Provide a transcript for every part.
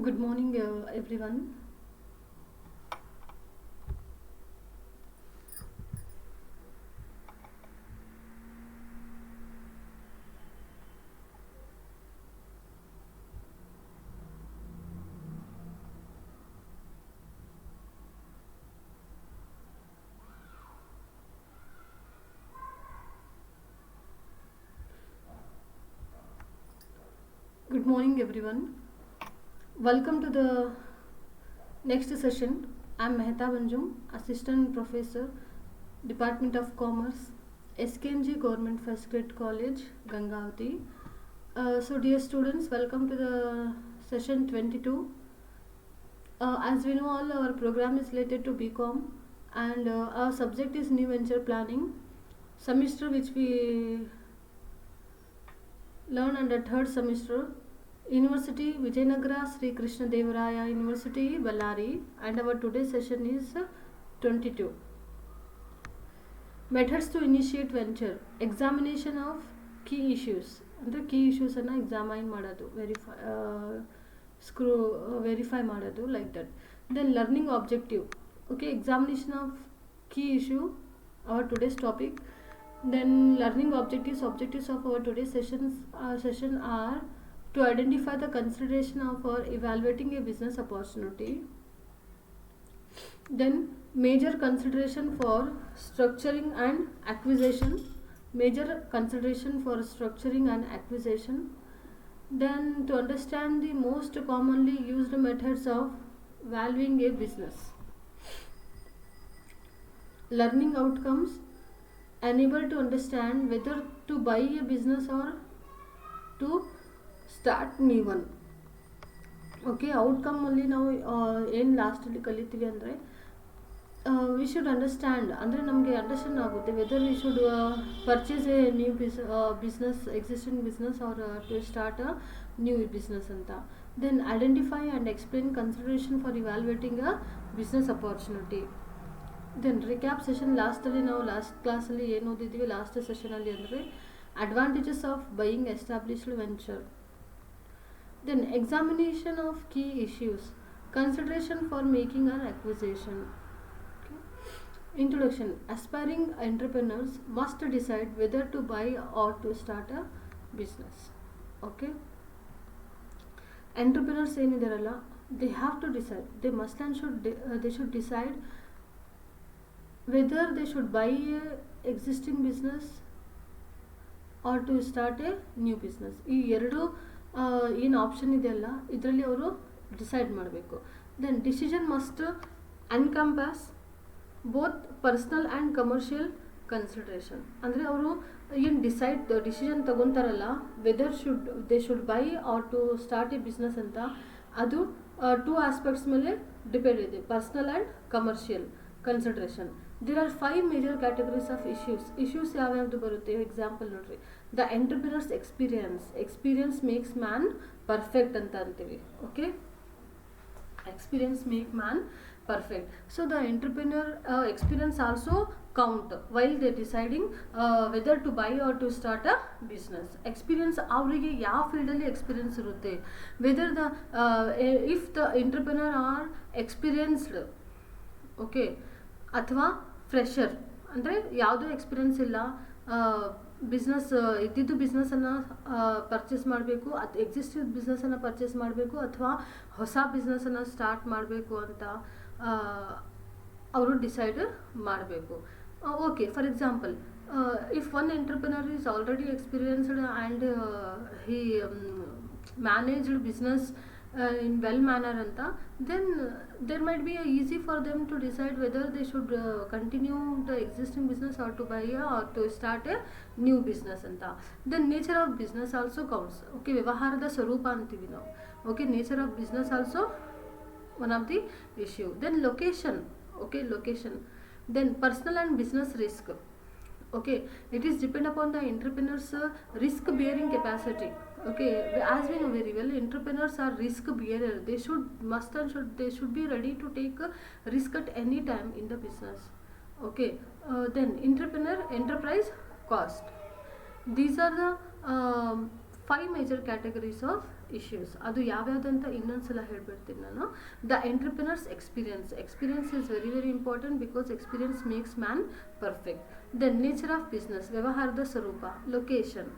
Good morning, everyone. Good morning, everyone. Welcome to the next session. I'm Mehta Banjum, Assistant Professor, Department of Commerce, SKNG Government First Grade College, Gangavati. So, dear students, welcome to the session 22. As we know, all our program is related to BCom, and our subject is New Venture Planning. Semester which we learn under third semester. University Vijayanagara Sri Krishna Devaraya University Ballari, and our today's session is 22. Methods to initiate venture. Examination of key issues. ಅಂದರೆ key ಇಶ್ಯೂಸನ್ನು examine ಮಾಡೋದು, verify ಮಾಡೋದು, like that. Then learning objective. Okay, examination of key issue, our today's topic. Then learning objectives of our today's session are to identify the consideration of or evaluating a business opportunity. Then major consideration for structuring and acquisition. Then to understand the most commonly used methods of valuing a business. Learning outcomes. Unable to understand whether to buy a business or to start new one. Okay, outcome ಅಲ್ಲಿ ನಾವು ಏನು ಲಾಸ್ಟಲ್ಲಿ ಕಲಿತೀವಿ ಅಂದರೆ we should understand, ಅಂದರೆ ನಮಗೆ understand ಆಗುತ್ತೆ whether we should purchase a new business, existing business or to start a new business ಅಂತ. Then identify and explain consideration for evaluating a business opportunity. Then recap session. ಲಾಸ್ಟಲ್ಲಿ ನಾವು last ಕ್ಲಾಸಲ್ಲಿ ಏನು ಓದಿದ್ವಿ last ಸೆಷನಲ್ಲಿ ಅಂದರೆ advantages of buying established venture. Then examination of key issues, consideration for making an acquisition. Introduction. Aspiring entrepreneurs must decide whether to buy or to start a business. Okay, entrepreneurs ಏನಿದಾರಲ್ಲ, they have to decide, they must and they should decide whether they should buy a existing business or to start a new business. ಈ ಎರಡು ಏನು option ಇದೆಯಲ್ಲ ಇದರಲ್ಲಿ ಅವರು decide ಮಾಡಬೇಕು. Then decision must encompass both personal and commercial consideration. ಅಂದರೆ ಅವರು ಏನು ಡಿಸಿಷನ್ ತಗೊತಾರಲ್ಲ, whether they should buy or to start a business ಅಂತ, ಅದು ಟೂ ಆಸ್ಪೆಕ್ಟ್ಸ್ ಮೇಲೆ ಡಿಪೆಂಡ್ ಇದೆ, personal and commercial consideration. There are 5 major categories of issues ಯಾವ್ಯಾವುದು ಬರುತ್ತೆ, ಎಕ್ಸಾಂಪಲ್ ನೋಡ್ರಿ. The entrepreneurs experience makes man perfect ಅಂತ ಅಂತೀವಿ. Okay, experience make man perfect. So the entrepreneur experience also count while they deciding whether to buy or to start a business. Experience ಅವರಿಗೆ ಯಾವ ಫೀಲ್ಡಲ್ಲಿ experience ಇರುತ್ತೆ, whether the if the entrepreneur are experienced, okay, ಅಥವಾ fresher ಅಂದರೆ ಯಾವುದೂ experience ಇಲ್ಲ, business ಇದ್ದಿದ್ದು ಬಿಸ್ನೆಸ್ಸನ್ನು purchase ಮಾಡಬೇಕು, ಅದು ಎಕ್ಸಿಸ್ಟಿಂಗ್ ಬಿಸ್ನೆಸ್ಸನ್ನು ಪರ್ಚೇಸ್ ಮಾಡಬೇಕು, ಅಥವಾ ಹೊಸ ಬಿಸ್ನೆಸ್ಸನ್ನು ಸ್ಟಾರ್ಟ್ ಮಾಡಬೇಕು ಅಂತ ಅವರು ಡಿಸೈಡ್ ಮಾಡಬೇಕು. Okay, for example, if one entrepreneur is already experienced and he managed business in well manner anta, then there might be a easy for them to decide whether they should continue the existing business or to buy or to start a new business anta. Then nature of business also counts. Okay, ವ್ಯವಹಾರದ ಸ್ವರೂಪ ಅಂತೀವಿ ನಾವು. Okay, nature of business also one of the issue. Then location. Okay, location. Then personal and business risk. Okay, it is depend upon the entrepreneur's risk bearing capacity. Okay, as we know very well, entrepreneurs are risk bearer. They should be ready to take a risk at any time in the business. Okay, then enterprise cost. These are the 5 major categories of issues. ಅದು ಯಾವ್ಯಾವುದಂತ ಇನ್ನೊಂದ್ಸಲ ಹೇಳ್ಬಿಡ್ತೀನಿ ನಾನು. The entrepreneurs experience is very very important because experience makes man perfect. Then nature of business, ವ್ಯವಹಾರದ ಸ್ವರೂಪ, location.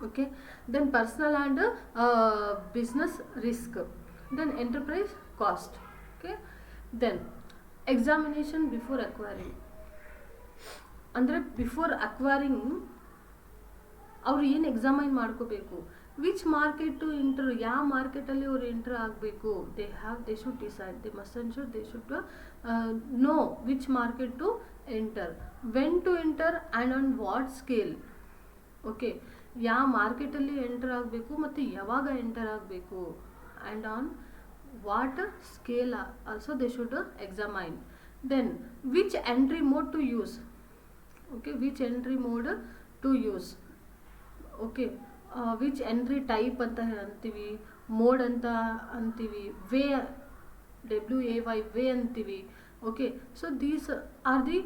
Okay, then personal and business risk, then enterprise cost. Okay, then examination before acquiring. ಅಂದರೆ before acquiring ಅವರು ಏನು examine ಮಾಡ್ಕೋಬೇಕು, which market to enter, ಯಾವ ಮಾರ್ಕೆಟಲ್ಲಿ ಅವರು enter ಆಗಬೇಕು. They should decide, they must and should they should know which market to enter, when to enter and on what scale. Okay, ಯಾವ ಮಾರ್ಕೆಟಲ್ಲಿ ಎಂಟರ್ ಆಗಬೇಕು ಮತ್ತು ಯಾವಾಗ ಎಂಟರ್ ಆಗಬೇಕು, and on what scale also they should examine. Then which entry mode to use. Okay, which entry mode to use. Okay, which entry type ಅಂತ ಅಂತೀವಿ, mode ಅಂತ ಅಂತೀವಿ, ವೇ WAY ವೇ ಅಂತೀವಿ. Okay, so these are the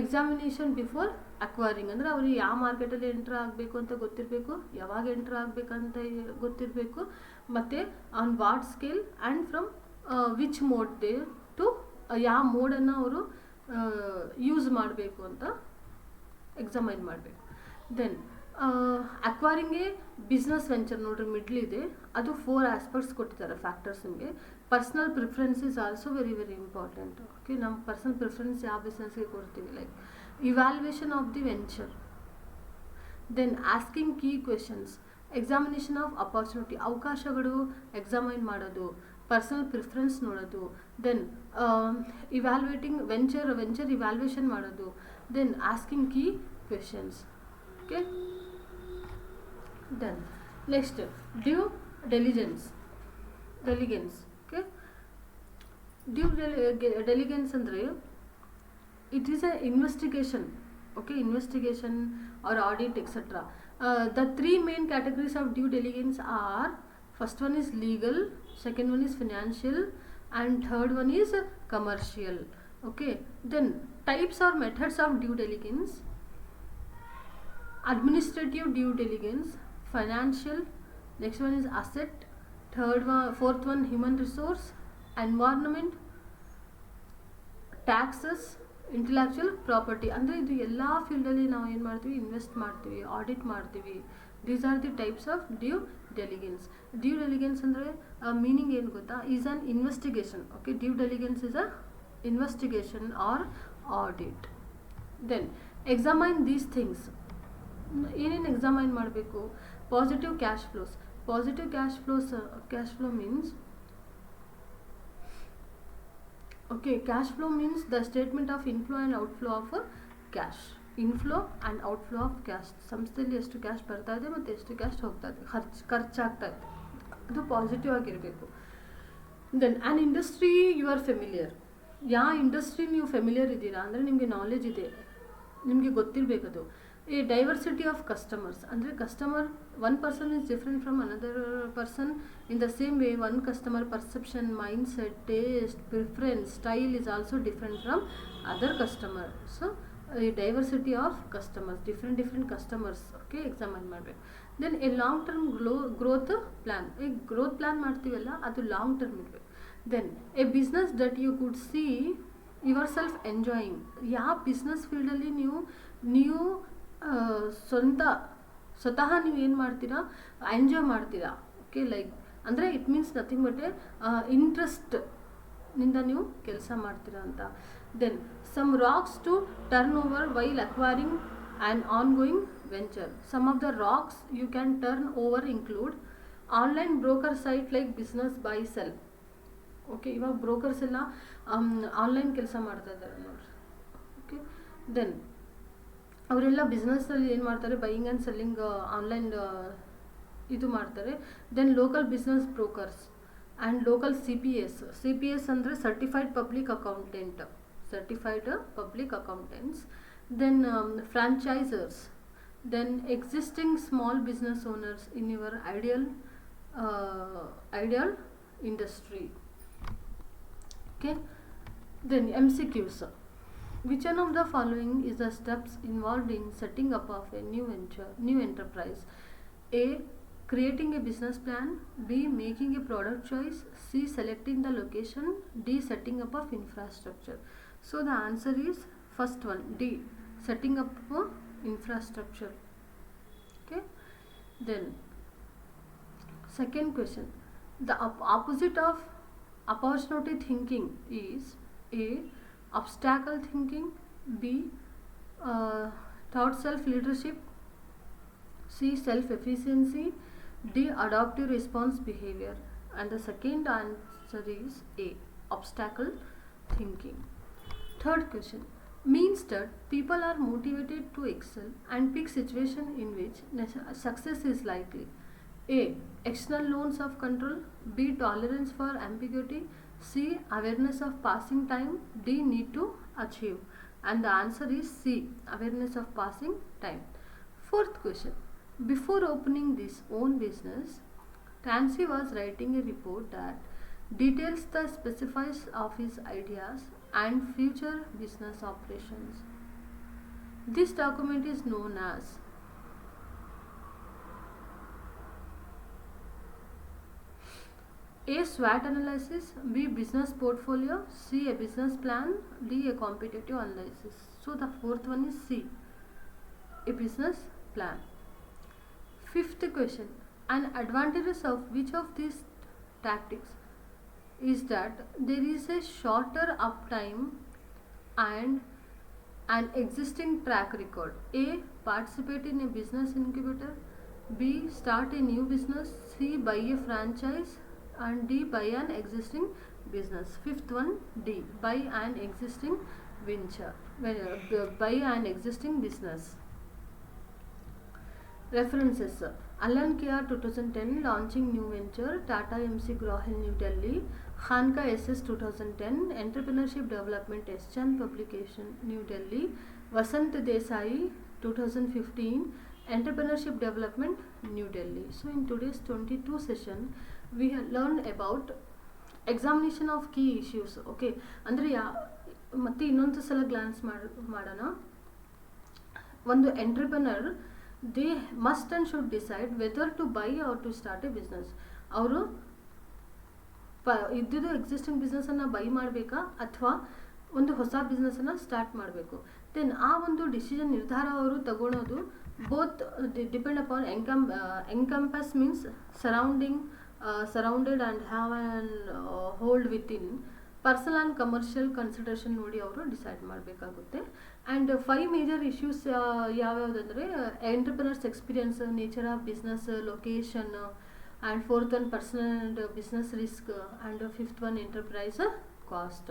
examination before acquiring. ಅಂದರೆ ಅವ್ರಿಗೆ ಯಾವ ಮಾರ್ಕೆಟಲ್ಲಿ entry ಆಗಬೇಕು ಅಂತ ಗೊತ್ತಿರಬೇಕು, ಯಾವಾಗ ಎಂಟ್ರ್ ಆಗಬೇಕಂತ ಗೊತ್ತಿರಬೇಕು, ಮತ್ತು on what scale and from which mode they to ಯಾವ ಮೋಡನ್ನು ಅವರು ಯೂಸ್ ಮಾಡಬೇಕು ಅಂತ ಎಕ್ಸಾಮೈನ್ ಮಾಡಬೇಕು. ದೆನ್ ಅಕ್ವೈರಿಂಗ್ಗೆ ಬಿಸ್ನೆಸ್ ವೆಂಚರ್ ನೋಡ್ರಿ ಮಿಡ್ಲಿದೆ, ಅದು 4 ಆಸ್ಪೆಕ್ಟ್ಸ್ ಕೊಟ್ಟಿದ್ದಾರೆ ಫ್ಯಾಕ್ಟರ್ಸ್ ನಿಮಗೆ. Personal preference is also very very important. Okay, ನಮ್ಮ ಪರ್ಸನಲ್ ಪ್ರಿಫರೆನ್ಸ್ ಯಾವ ಬಿಸ್ನೆಸ್ಗೆ ಕೊಡ್ತೀವಿ, like evaluation of the venture, then asking key questions, examination of opportunity, ಅವಕಾಶಗಳು ಎಕ್ಸಾಮೈನ್ ಮಾಡೋದು, ಪರ್ಸನಲ್ ಪ್ರಿಫರೆನ್ಸ್ ನೋಡೋದು, ದೆನ್ ಇವ್ಯಾಲ್ಯೂಯೇಟಿಂಗ್ ವೆಂಚರ್ ಇವ್ಯಾಲ್ಯೂಯೇಷನ್ ಮಾಡೋದು, then asking key questions. Okay, then next due diligence. Okay, due diligence ಅಂದರೆ it is a investigation. Okay, investigation or audit etcetera. The 3 main categories of due diligence are, first one is legal, second one is financial, and third one is commercial. Okay, then types or methods of due diligence: administrative due diligence, financial, next one is asset, fourth one human resource, environment, taxes, intellectual property. ಅಂದರೆ ಇದು ಎಲ್ಲ ಫೀಲ್ಡಲ್ಲಿ ನಾವು ಏನು ಮಾಡ್ತೀವಿ, invest ಮಾಡ್ತೀವಿ, audit ಮಾಡ್ತೀವಿ. These are the types of due diligence. Due diligence ಅಂದರೆ ಮೀನಿಂಗ್ ಏನು ಗೊತ್ತಾ, is an investigation. Okay, due diligence is a investigation or audit. Then examine these things. ಏನೇನು ಎಕ್ಸಾಮೈನ್ ಮಾಡಬೇಕು, positive cash flows. Positive cash flow means, okay, cash flow means the statement of inflow and outflow of cash. Inflow and outflow of cash. ಸಂಸ್ಥೆಯಲ್ಲಿ ಎಷ್ಟು cash ಬರ್ತಾ ಇದೆ ಮತ್ತು ಎಷ್ಟು cash ಹೋಗ್ತಾ ಇದೆ, ಖರ್ಚಾಗ್ತಾ ಇದೆ, ಅದು ಪಾಸಿಟಿವ್ ಆಗಿರಬೇಕು. Then an industry you are familiar. ಯಾವ ಇಂಡಸ್ಟ್ರಿ ನೀವು ಫೆಮಿಲಿಯರ್ ಇದ್ದೀರಾ ಅಂದರೆ ನಿಮಗೆ ನಾಲೆಜ್ ಇದೆ, ನಿಮಗೆ ಗೊತ್ತಿರಬೇಕದು. ಎ ಡೈವರ್ಸಿಟಿ ಆಫ್ ಕಸ್ಟಮರ್ಸ್ ಅಂದರೆ customer, one person is different from another person. In the same way one customer perception, mind set, taste, preference, style is also different from other customer. So a diversity of customers, different customers. Okay, examine ಮಾಡಬೇಕು. Then a long term growth plan. ಈಗ growth plan ಮಾಡ್ತೀವಲ್ಲ, ಅದು long term ಇರಬೇಕು. Then a business that you could see yourself enjoying. ಯಾವ business ಫೀಲ್ಡಲ್ಲಿ ನೀವು ಸ್ವತಃ ನೀವು ಏನು ಮಾಡ್ತೀರಾ, ಎಂಜಾಯ್ ಮಾಡ್ತೀರಾ. ಓಕೆ, ಲೈಕ್ ಅಂದರೆ ಇಟ್ ಮೀನ್ಸ್ ನಥಿಂಗ್ ಬಟ್ ಇಂಟ್ರೆಸ್ಟ್ನಿಂದ ನೀವು ಕೆಲಸ ಮಾಡ್ತೀರಾ ಅಂತ. Then some rocks to turn over while acquiring and ongoing venture. Some of the rocks you can turn over include online broker site like business buy sell. Okay, ಇವಾಗ brokers ಎಲ್ಲ online ಕೆಲಸ ಮಾಡ್ತಾ ಇದ್ದಾರೆ ನೋಡ್ರಿ. Okay, then ಅವರೆಲ್ಲ ಬಿಸ್ನೆಸ್ಸಲ್ಲಿ ಏನು ಮಾಡ್ತಾರೆ, buying and selling online ಇದು ಮಾಡ್ತಾರೆ. Then local business brokers and local CPS ಅಂದರೆ certified public accountants. Then franchisers, then existing small business owners in your ideal industry. Okay, then MCQs. Which one of the following is the steps involved in setting up of a new enterprise? A. Creating a business plan. B. Making a product choice. C. Selecting the location. D. Setting up of infrastructure. So the answer is first one, D. Setting up infrastructure. Okay. Then second question. The opposite of opportunity thinking is A. Obstacle thinking. B. Thought self leadership. C. Self efficiency. D. Adaptive response behavior. And the second answer is A. Obstacle thinking. Third question. Means that people are motivated to excel and pick situation in which success is likely. A. External loans of control. B. Tolerance for ambiguity. C. Awareness of passing time. D. Need to achieve. And the answer is C. Awareness of passing time. Fourth question. Before opening this own business, Tansy was writing a report that details the specifics of his ideas and future business operations. This document is known as A. SWOT analysis. B. Business portfolio. C. A business plan. D. A competitive analysis. So the fourth one is C. A business plan. Fifth question. An advantages of which of these tactics is that there is a shorter uptime and an existing track record. A. Participate in a business incubator. B. Start a new business. C. Buy a franchise. And D. Buy an existing business. Fifth one, D. Buy an existing venture. Buy an existing business. References. Alan Kia 2010 launching new venture. Tata MC Grohel New Delhi. Khanka SS 2010 entrepreneurship development Eschan publication New Delhi. Vasant Desai 2015 entrepreneurship development New Delhi. So in today's 22 session we have learned about examination of key issues. Okay, ಅಂದರೆ ಮತ್ತೆ ಇನ್ನೊಂದು ಸಲ glance ಮಾಡೋಣ. ಒಂದು entrepreneur they must and should decide whether to buy or to start a business. ಅವರು ಇದ್ದಿದ್ದು existing ಬಿಸ್ನೆಸ್ಸನ್ನು by ಮಾಡಬೇಕಾ ಅಥವಾ ಒಂದು ಹೊಸ ಬಿಸ್ನೆಸ್ಸನ್ನು ಸ್ಟಾರ್ಟ್ ಮಾಡಬೇಕು. ದೆನ್ ಆ ಒಂದು ಡಿಸಿಷನ್ ನಿರ್ಧಾರ ಅವರು ತಗೊಳೋದು both depend upon encompass means surrounded and have an hold within personal and commercial consideration ನೋಡಿ ಅವರು ಡಿಸೈಡ್ ಮಾಡಬೇಕಾಗುತ್ತೆ. ಆ್ಯಂಡ್ 5 ಮೇಜರ್ ಇಶ್ಯೂಸ್ ಯಾವ್ಯಾವುದಂದರೆ entrepreneurs experience, nature of business, location, and fourth one personal and business risk, and fifth one enterprise cost.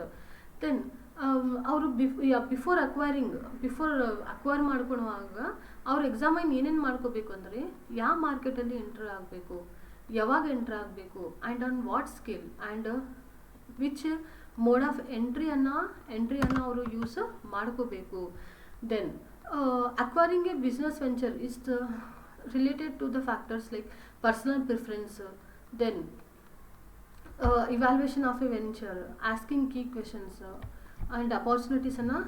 Then ಅವರು before acquire ಮಾಡ್ಕೊಳ್ಳುವಾಗ ಅವ್ರು examine ಏನೇನು ಮಾಡ್ಕೋಬೇಕು ಅಂದರೆ ಯಾವ ಮಾರ್ಕೆಟಲ್ಲಿ ಎಂಟರ್ ಆಗಬೇಕು, ಯಾವಾಗ ಎಂಟ್ರ್ ಆಗಬೇಕು, and on what skill and which mode of ಎಂಟ್ರಿಯನ್ನು ಅವರು ಯೂಸ್ ಮಾಡ್ಕೋಬೇಕು. Then acquiring a business venture is related to the factors like personal preference, then evaluation of a venture, asking key questions, and ಅಪಾರ್ಚುನಿಟೀಸನ್ನು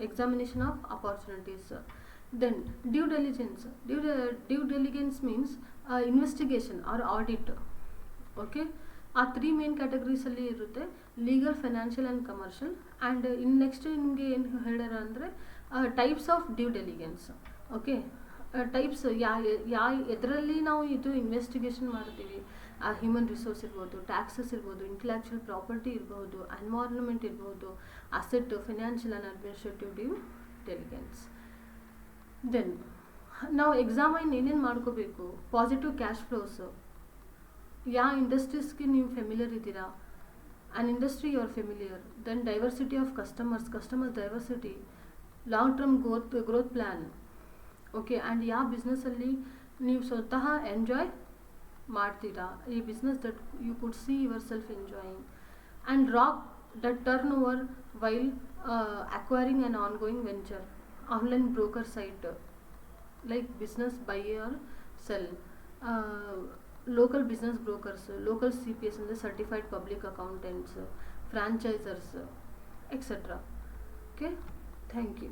examination of opportunities. Then due diligence means investigation or audit. Okay, ಆ 3 main ಕ್ಯಾಟಗರೀಸಲ್ಲಿ ಇರುತ್ತೆ, legal, financial and commercial. And ಇನ್ನು next ನಿಮಗೆ ಏನು ಹೇಳ್ಯಾರ ಅಂದರೆ types of due diligence. Okay, types ಎದರಲ್ಲಿ ನಾವು ಇದು ಇನ್ವೆಸ್ಟಿಗೇಷನ್ ಮಾಡ್ತೀವಿ, ಹ್ಯೂಮನ್ ರಿಸೋರ್ಸ್ ಇರ್ಬೋದು, ಟ್ಯಾಕ್ಸಸ್ ಇರ್ಬೋದು, ಇಂಟೆಲೆಕ್ಚುಯಲ್ ಪ್ರಾಪರ್ಟಿ ಇರ್ಬೋದು, ಎನ್ವೈರನ್ಮೆಂಟ್ ಇರ್ಬೋದು, asset, financial and administrative due diligence. Then ನಾವು ಎಕ್ಸಾಮೈನ್ ಏನೇನು ಮಾಡ್ಕೋಬೇಕು, ಪಾಸಿಟಿವ್ ಕ್ಯಾಶ್ ಫ್ಲೋಸು, ಯಾವ ಇಂಡಸ್ಟ್ರೀಸ್ಗೆ ನೀವು ಫೆಮಿಲಿಯರ್ ಇದ್ದೀರಾ, an industry you are familiar. Then diversity of customers diversity, long term growth plan. Okay, and ಯಾವ ಬಿಸ್ನೆಸ್ಸಲ್ಲಿ ನೀವು ಸ್ವತಃ ಎಂಜಾಯ್ ಮಾಡ್ತೀರಾ, ಈ business that you could see yourself enjoying. And rock that turn over while acquiring an ongoing venture. Online broker site like business buy or sell, local business brokers, local CPS ಅಂದರೆ certified public accountants, franchisers etcetera. Okay, thank you.